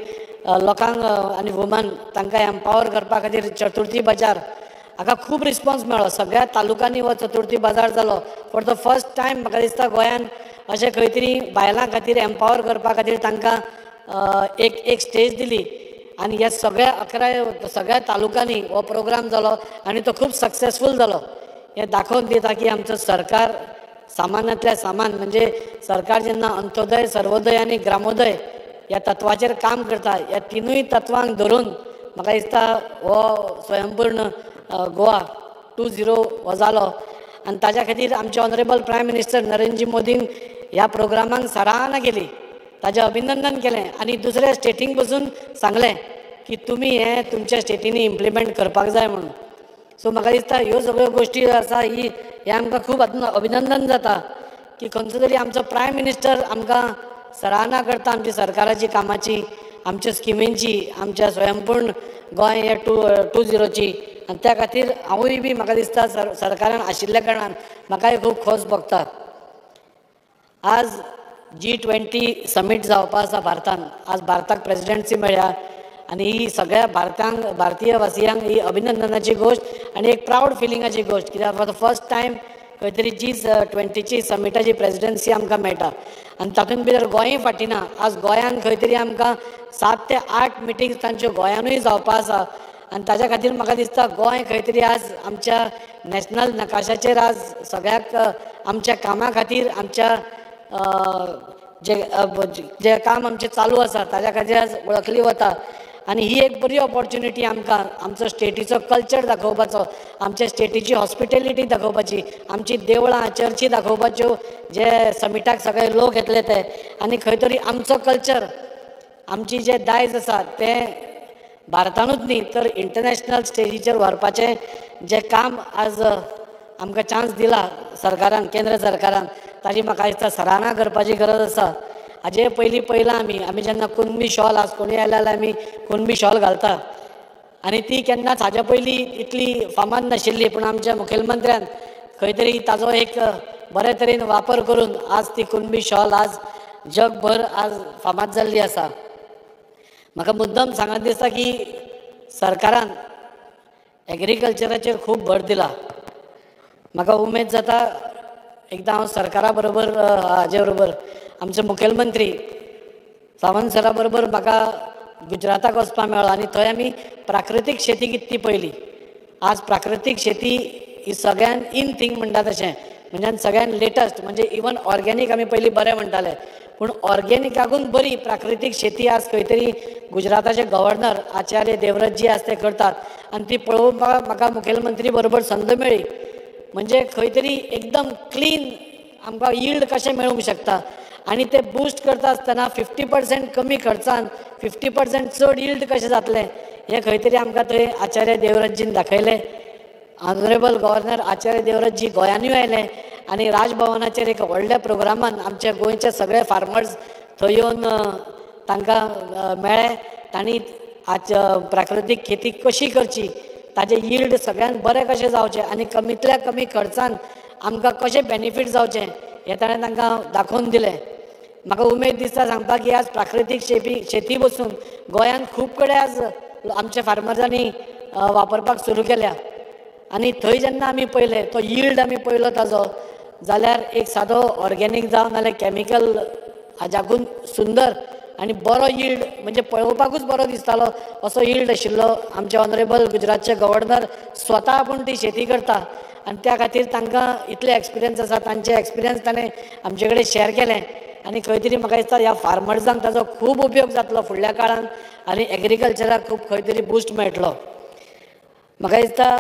लोकांक आनी वुमन तांकां एम्पावर करपा खातीर चतुर्थी बाजार हाका खूब रिस्पॉन्स मेळ्ळो. सगळ्या तालुकांनी हो चतुर्थी बाजार जालो. फॉर द फर्स्ट टायम म्हाका दिसता गोंयान अशें खंय तरी बायलां खातीर एम्पावर करपा खातीर तांकां एक स्टेज दिली आनी ह्या सगळ्या तालुकांनी हो प्रोग्राम जालो आनी तो खूब सक्सेसफूल जालो. हें दाखोवन दिता की आमचो सरकार सामान्यांतल्या सामान म्हणजे सरकार जेन्ना अंत्योदय, सर्वोदय आनी ग्रामोदय ह्या तत्वाचेर काम करता, ह्या तिनूय तत्वांक धरून म्हाका दिसता हो स्वयंपूर्ण गोवा 2.0 हो जालो. आनी ताज्या खातीर आमचे ऑनरेबल प्रायम मिनिस्टर नरेंद्रजी मोदीन ह्या प्रोग्रामांक सराहना केली, ताजें अभिनंदन केलें आनी दुसऱ्या स्टेटींक बसून सांगलें की तुमी हें तुमच्या स्टेटींनी इम्प्लिमेंट करपाक जाय म्हणून. सो म्हाका दिसता ह्यो सगळ्यो गोश्टी आसा ही हें आमकां खूब अभिनंदन जाता की खंयचो तरी आमचो प्रायम मिनिस्टर आमकां सराहना करता आमच्या सरकाराची कामाची, आमच्या स्किमींची, आमच्या स्वयंपूर्ण गोंय हे 2.0ची. आनी त्या खातीर हांवूय बी म्हाका दिसता सरकारान आशिल्ल्या कारणान म्हाकाय खूब खोस भोगता. आज G20 समीट जावपा आसा भारतान. आज भारताक प्रेसिडेंसी मेळ्ळ्या आनी ही सगळ्या भारतीय वासियांक ही अभिनंदनाची गोश्ट आनी एक प्रावड फिलिंगाची गोश्ट, कित्याक फॉर द फर्स्ट टायम खंय तरी G20ची समिटाची प्रेसिडेंसी आमकां मेळटा आनी तातूंत भितर गोंयय फाटीं ना. आज गोंयान खंय तरी आमकां 7 ते 8 मिटींग्स तांच्यो गोंयानूय जावपा आसा आनी ताच्या खातीर म्हाका दिसता गोंय खंय तरी आज आमच्या नॅशनल नकाशाचेर आज सगळ्याक आमच्या कामा खातीर आमच्या जे काम आमचें चालू आसा ताच्या खातीर आज वळखली वता. आनी ही एक बरी ऑपॉर्च्युनिटी आमकां आमचो स्टेटीचो कल्चर दाखोवपाचो, आमच्या स्टेटीची हॉस्पिटेलिटी दाखोवपाची, आमची देवळां चर्ची दाखोवपाच्यो जे समिटाक सगळे लोक येतले ते. आनी खंय तरी आमचो कल्चर, आमची जे दायज आसा तें भारतानूच न्ही तर इंटरनॅशनल स्टेजीचेर व्हरपाचें जें काम आज आमकां चान्स दिला सरकारान, केंद्र सरकारान, ताची म्हाका दिसता सराहना करपाची गरज आसा. हाजे पयलां आमी जेन्ना कुणबी शॉल आज कोणूय आयले जाल्यार आमी कुणबी शॉल घालता आनी ती केन्नाच हाज्या पयलीं इतली फामाद नाशिल्ली. पूण आमच्या मुखेलमंत्र्यान खंय तरी ताजो एक बरे तरेन वापर करून आज ती कुणबी शॉल आज जगभर आज फामाद जाल्ली आसा. म्हाका मुद्दम सांगत दिसता की सरकारान एग्रीकल्चराचेर खूब भर दिला. म्हाका उमेद जाता एकदां हांव सरकारा बरोबर हाजे बरोबर आमचे मुखेलमंत्री सावंत सरा बरोबर म्हाका गुजराताक वचपाक मेळ्ळो आनी थंय आमी प्राकृतीक शेती कितें पळयली. आज प्राकृतीक शेती ही सगळ्यान इन थिंग म्हणटा तशें, म्हणजे सगळ्यान लेटस्ट, म्हणजे इवन ऑर्गेनीक आमी पयलीं बरें म्हणटाले पूण ऑर्गेनिकाकून बरी प्राकृतीक शेती आज खंय तरी गुजराताचे गव्हर्नर आचार्य देवव्रतजी आज ते करतात आनी ती पळोवपाक म्हाका मुखेलमंत्री बरोबर संद मेळ्ळी. म्हणजे खंय तरी एकदम क्लीन आमकां यील्ड कशें मेळूंक शकता आनी ते बूस्ट करता आसतना 50% कमी खर्चान 50% चड यील्ड कशें जातलें हें खंय तरी आमकां थंय आचार्य देवव्रतजीन दाखयलें. ऑनरेबल गव्हर्नर आचार्य देवव्रतजी गोंयानूय आयले आनी राजभवनाचेर एक व्हडल्या प्रोग्रामान आमचे गोंयचे सगळे फार्मर्स थंय येवन तांकां मेळ्ळे. तांणी आज प्राकृतीक खेती कशी करची, ताजें यील्ड सगळ्यांत बरें कशें जावचें आनी कमींतल्या कमी खर्चान आमकां कशें बेनिफीट जावचें हें ताणें तांकां दाखोवन दिलें. म्हाका उमेद दिसता सांगपाक की आज प्राकृतीक शेती बसून गोंयांत खूब कडेन आज आमच्या फार्मर्सांनी वापरपाक सुरू केल्या आनी थंय जेन्ना आमी पळयलें तो यील्ड आमी पळयलो ताजो जाल्यार एक सादो ऑर्गेनीक जावं नाल्यार कॅमिकल हाज्याकून सुंदर आनी बरो यील्ड म्हणजे पळोवपाकूच बरो दिसतालो असो यील्ड आशिल्लो. आमचे ऑनरेबल गुजरातचे गव्हर्नर स्वता आपूण ती शेती करता आनी त्या खातीर तांकां इतले एक्सपिरियन्स आसा. तांचे एक्सपिरियन्स ताणें आमचे कडेन शेअर केलें आनी खंय तरी म्हाका दिसता ह्या फार्मर्सांक ताजो खूब उपयोग जातलो फुडल्या काळान आनी एग्रीकल्चराक खूब खंय तरी बूस्ट मेळटलो. म्हाका दिसता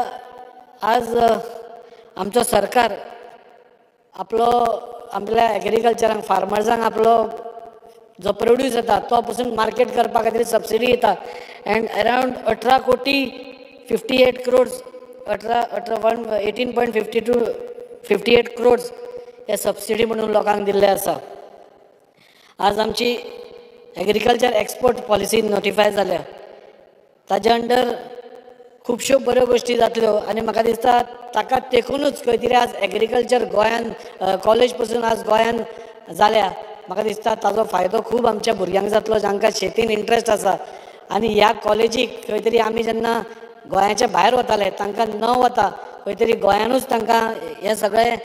आज आमचो सरकार आपल्या एग्रीकल्चराक फार्मर्सांक आपलो जो प्रोड्यूस येता तो पासून मार्केट करपा खातीर सबसिडी येता अँड अरावंड 18,58 crores 18.52 crores हे सबसिडी म्हणून लोकांक दिल्ले आसा. आज आमची एग्रीकल्चर एक्सपोर्ट पॉलिसी नोटिफाय जाल्या. ताज्या अंडर खुबश्यो बऱ्यो गोश्टी जातल्यो आनी म्हाका दिसता ताका तेंकूनच खंय तरी आज एग्रीकल्चर गोंयान कॉलेज पासून आज गोंयान जाल्या. म्हाका दिसता ताजो फायदो खूब आमच्या भुरग्यांक जातलो जांकां शेतीन इंट्रस्ट आसा आनी ह्या कॉलेजीक खंय तरी आमी जेन्ना गोंयाच्या भायर वताले तांकां न वता खंय तरी गोंयानूच तांकां हें सगळें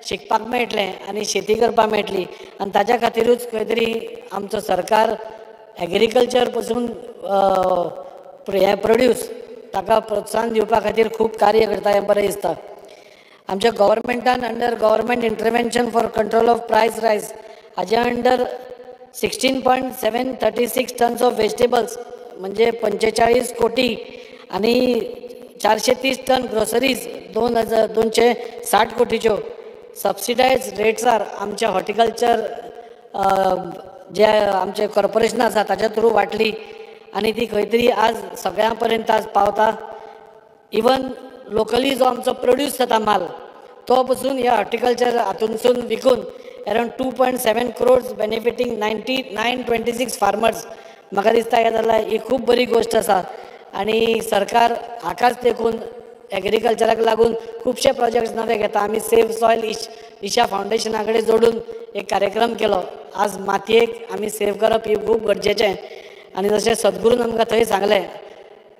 शिकपाक मेळटलें आनी शेती करपाक मेळटली आनी ताच्या खातीरूच खंय तरी आमचो सरकार एग्रीकल्चर पासून हें प्रोड्यूस ताका प्रोत्साहन दिवपा खातीर खूब कार्य करता हें बरें दिसता. आमच्या गव्हर्मेंटान under government intervention for control of price rise हाज्या अंडर 16.736 टन्स ऑफ व्हेजिटेबल्स म्हणजे 45 कोटी आनी 430 टन ग्रोसरीज 260 कोटीच्यो सबसिडायज रेट्सार आमच्या हॉर्टिकल्चर जे आमचे कॉर्पोरेशन आसा ताच्या थ्रू वाटली आनी ती खंय तरी आज सगळ्यां पर्यंत आज पावता. इवन लोकली जो आमचो प्रोड्यूस जाता माल तो पसून ह्या हॉर्टिकल्चर हातूनसून विकून अरावंड 2.7 crores बेनिफिटींग 926 फार्मर्स. म्हाका दिसता हें जाल्यार ही खूब बरी गोश्ट आसा आनी सरकार हाकाच देखून एग्रीकल्चराक लागून खुबशे प्रोजेक्ट्स नवे घेता. आमी सेव सॉयल इशा फावंडेशना कडेन जोडून एक कार्यक्रम केलो. आज मातयेक आमी सेव करप ही खूब गरजेचें आनी जशें सद्गुरून आमकां थंय सांगलें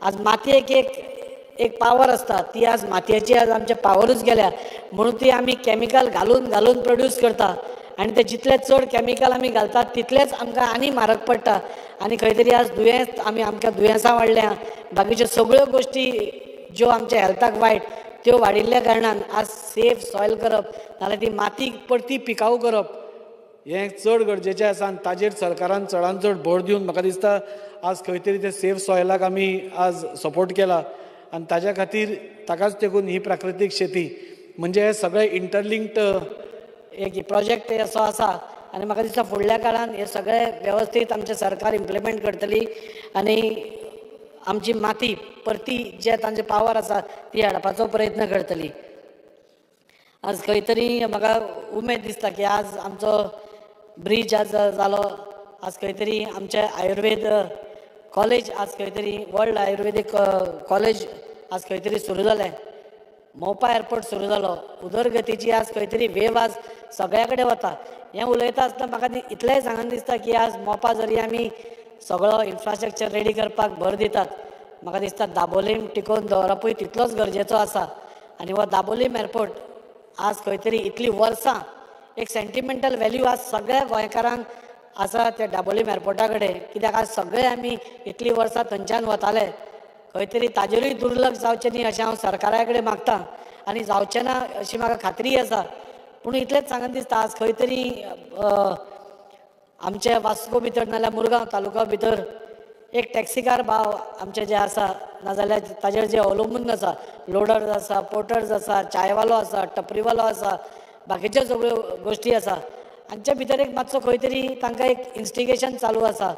आज मातयेक एक पावर आसता ती आज मातयेची आज आमचे पावरूच गेल्या म्हणून ती आमी कॅमिकल घालून प्रोड्यूस करता आनी ते जितले चड कॅमिकल आमी घालतात तितलेच आमकां आनी म्हारग पडटा आनी खंय तरी आज दुयेंस आमकां दुयेंसां वाडल्या बाकीच्यो सगळ्यो गोश्टी ज्यो आमच्या हेल्थाक वायट त्यो वाडिल्ल्या कारणान आज सेफ सॉयल करप नाल्यार ती माती परती पिकावू करप हें चड गरजेचें आसा आनी ताजेर सरकारान चडांत चड भर दिवन म्हाका दिसता आज खंय तरी ते सेफ सॉयलाक आमी आज सपोर्ट केला आनी ताज्या खातीर ताकाच तेकून ही प्राकृतीक शेती म्हणजे हे सगळे इंटरलिंक्ड एक प्रोजेक्ट असो आसा आनी म्हाका दिसता फुडल्या काळान हे सगळे वेवस्थीत आमचे सरकार इम्प्लिमेंट करतली आनी आमची माती परती जे तांचे पावर आसा ती हाडपाचो प्रयत्न करतली. आज खंय तरी म्हाका उमेद दिसता की आज आमचो ब्रीज आज जालो. आज खंय तरी आमचे आयुर्वेद कॉलेज आज खंय तरी वर्ल्ड आयुर्वेदीक कॉलेज आज खंय तरी सुरू जालें. मोपा एअरपोर्ट सुरू जालो. उदरगतीची आज खंय तरी वेव आज सगळ्या कडेन वता. हें उलयता आसतना म्हाका इतलेंय सांगन दिसता की आज मोपा जरी आमी सगळो इन्फ्रास्ट्रक्चर रेडी करपाक भर दितात म्हाका दिसता दाबोलीम टिकोवन दवरपूय तितलोच गरजेचो आसा आनी हो दाबोलीम एअरपोर्ट आज खंय तरी इतली वर्सां एक सेंटिमेंटल व्हॅल्यू आज सगळ्या गोंयकारांक आसा त्या दाबोलीम एअरपोर्टा कडेन कित्याक आज सगळे आमी इतली वर्सां थंयच्यान वताले खंय तरी ताजेरूय दुर्लक्ष जावचें न्ही अशें हांव सरकारा कडेन मागतां आनी जावचें ना अशी म्हाका खात्री आसा. पूण इतलेंच सांगन दिसता आज खंय तरी आमचे वास्को भितर नाल्यार मुरगांव तालुका भितर एक टॅक्सीकार भाव आमचे जे आसा नाजाल्यार ताजेर जे अवलंबून आसा लोडर्स आसा पोर्टर्स आसा चायवालो आसा टपरीवालो आसा बाकीच्यो सगळ्यो गोश्टी आसा हांच्या भितर एक मातसो खंय तरी तांकां एक इन्स्टिगेशन चालू आसा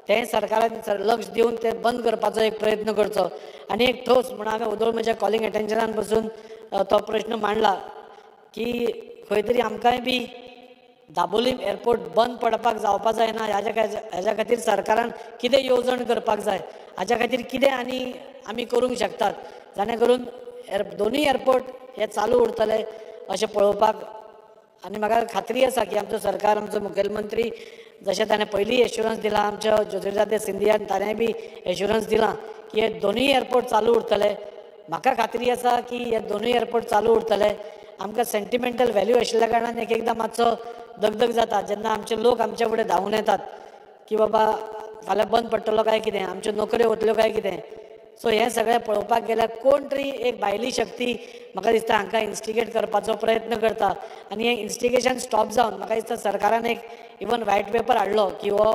तें सरकारान लक्ष दिवन तें बंद करपाचो एक प्रयत्न करचो आनी एक ठोस म्हणून हांवें उदळ म्हज्या कॉलिंग एटेन्शनान पसून तो प्रश्न मांडला की खंय तरी आमकांय बी दाबोलीम एअरपोर्ट बंद पडपाक जावपा जायना हेज्या खातीर सरकारान कितें येवजण करपाक जाय हाज्या खातीर कितें आनी आमी करूंक शकतात जाणे करून दोनूय एअरपोर्ट हे चालू उरतले अशें पळोवपाक आनी म्हाका खात्री आसा की आमचो सरकार आमचो मुखेलमंत्री जशें ताणें पयलीं एश्युरन्स दिला आमच्या ज्योतिरादित्य सिंधियान ताणें बी एश्युरन्स दिला की हे दोनूय एअरपोर्ट चालू उरतले. म्हाका खात्री आसा की हे दोनूय एअरपोर्ट चालू उरतले. आमकां सेंटिमेंटल व्हॅल्यू आशिल्ल्या कारणान एकदां मातसो दगदग जाता जेन्ना आमचे लोक आमचे फुडें धांवून येतात की बाबा फाल्यां बंद पडटलो काय कितें आमच्यो नोकऱ्यो वतल्यो काय कितें. सो हें सगळें पळोवपाक गेल्यार कोण तरी एक भायली शक्ती म्हाका दिसता हांकां इन्स्टिगेट करपाचो प्रयत्न करता आनी हें इन्स्टिगेशन स्टॉप जावन म्हाका दिसता सरकारान एक इवन व्हायट पेपर हाडलो की हो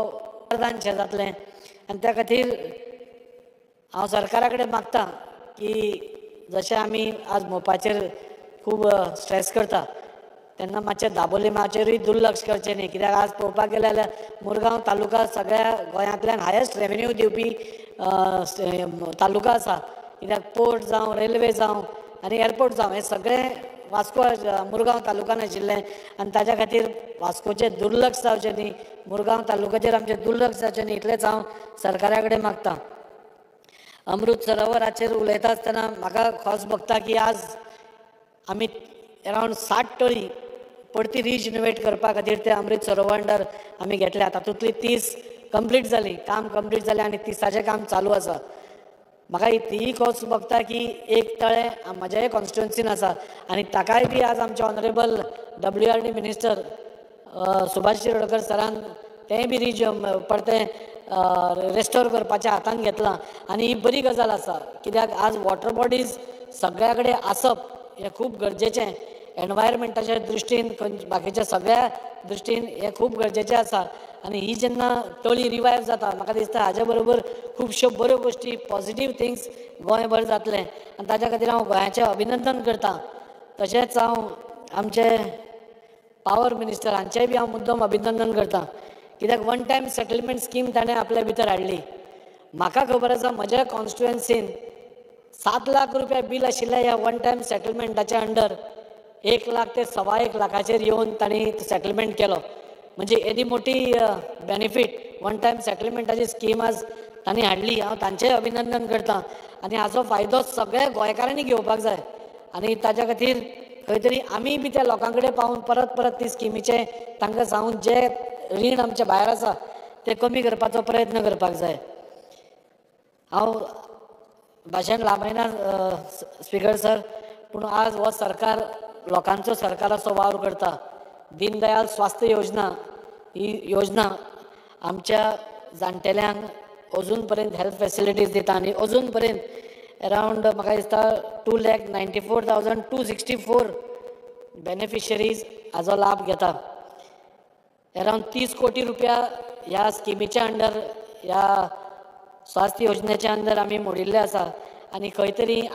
प्रधानशें जातलें आनी त्या खातीर हांव सरकारा कडेन मागतां की जशें आमी आज मोपाचेर खूब स्ट्रेस करता तेन्ना मातशें दाबोले माचेरूय दुर्लक्ष करचें न्ही, कित्याक आज पळोवपाक गेले जाल्यार मुरगांव तालुका सगळ्या गोंयांतल्यान हायेस्ट रेवेन्यू दिवपी तालुका आसा, कित्याक पोर्ट जावं, रेल्वे जावं आनी एअरपोर्ट जावं, हें सगळें वास्को मुरगांव तालुक्यान आशिल्लें आनी ताच्या खातीर वास्कोचें दुर्लक्ष जावचें न्ही, मुरगांव तालुक्याचेर आमचें दुर्लक्ष जावचें न्ही इतलेंच हांव सरकारा कडेन मागतां. अमृत सरोवराचेर उलयता आसतना म्हाका खोस भोगता की आज आमी अरावंड 60 तळी परती रिजनोवेट करपा खातीर ते अमृत सरोवर अंडर आमी घेतल्या. तातूंतली 30 कंप्लीट जाली, काम कंप्लीट जालें आनी 30चें काम चालू आसा. म्हाका तीय खोस भोगता की एक तळें म्हज्याय कॉन्स्टिट्युएन्सीन आसा आनी ताकाय बी आज आमचे honourable WRD minister Subhash Shirodkar सरान तेंय बी परतें रेस्टोर करपाच्या हातान घेतलां आनी ही बरी गजाल आसा, कित्याक आज वॉटर बॉडीज सगळ्या कडेन आसप हें खूब गरजेचें. एनवायरमेंटाच्या दृश्टीन बाकीच्या सगळ्या दृश्टीन हें खूब गरजेचें आसा आनी ही जेन्ना तळी रिवायव जाता म्हाका दिसता हाज्या बरोबर खुबश्यो बऱ्यो गोश्टी पॉझिटीव थिंग्स गोंयभर जातलें आनी ताच्या खातीर हांव गोंयाचें अभिनंदन करतां. तशेंच हांव आमचे पावर मिनिस्टर हांचेंय बी हांव मुद्दम अभिनंदन करतां, कित्याक वन टायम सेटलमेंट स्कीम ताणें आपल्या भितर हाडली. म्हाका खबर आसा म्हज्या कॉन्स्टिट्युएन्सीन 7 लाख रुपया बील आशिल्ल्या ह्या वन टायम सेटलमेंटाच्या अंडर 1 लाख ते 1.25 लाखाचेर येवन तांणी सेटलमेंट केलो. म्हणजे येदी मोठी बेनिफीट वन टायम सेटलमेंटाची स्कीम आज तांणी हाडली. हांव तांचेंय अभिनंदन करतां आनी हाचो फायदो सगळ्या गोंयकारांनी घेवपाक जाय आनी ताच्या खातीर खंय तरी आमी बी त्या लोकां कडेन पावून परत परत ती स्किमीचें तांकां सांगून जें रीण आमच्या भायर आसा तें कमी करपाचो प्रयत्न करपाक जाय. हांव भाशण लांबयना स्पिकर सर, पूण आज हो सरकार लोकांचो सरकार असो वावर करता. दीनदयाल स्वास्थ्य योजना ही योजना आमच्या जाणटेल्यांक अजून पर्यंत हेल्थ फॅसिलिटीज दिता आनी अजून पर्यंत अरावंड म्हाका दिसता 2,94,264 बेनिफिशरीज हाचो लाभ घेता. अरावंड 30 कोटी रुपया ह्या स्किमीच्या अंडर ह्या स्वास्थ्य योजनेच्या अंडर आमी मोडिल्ले आसा आनी खंय तरी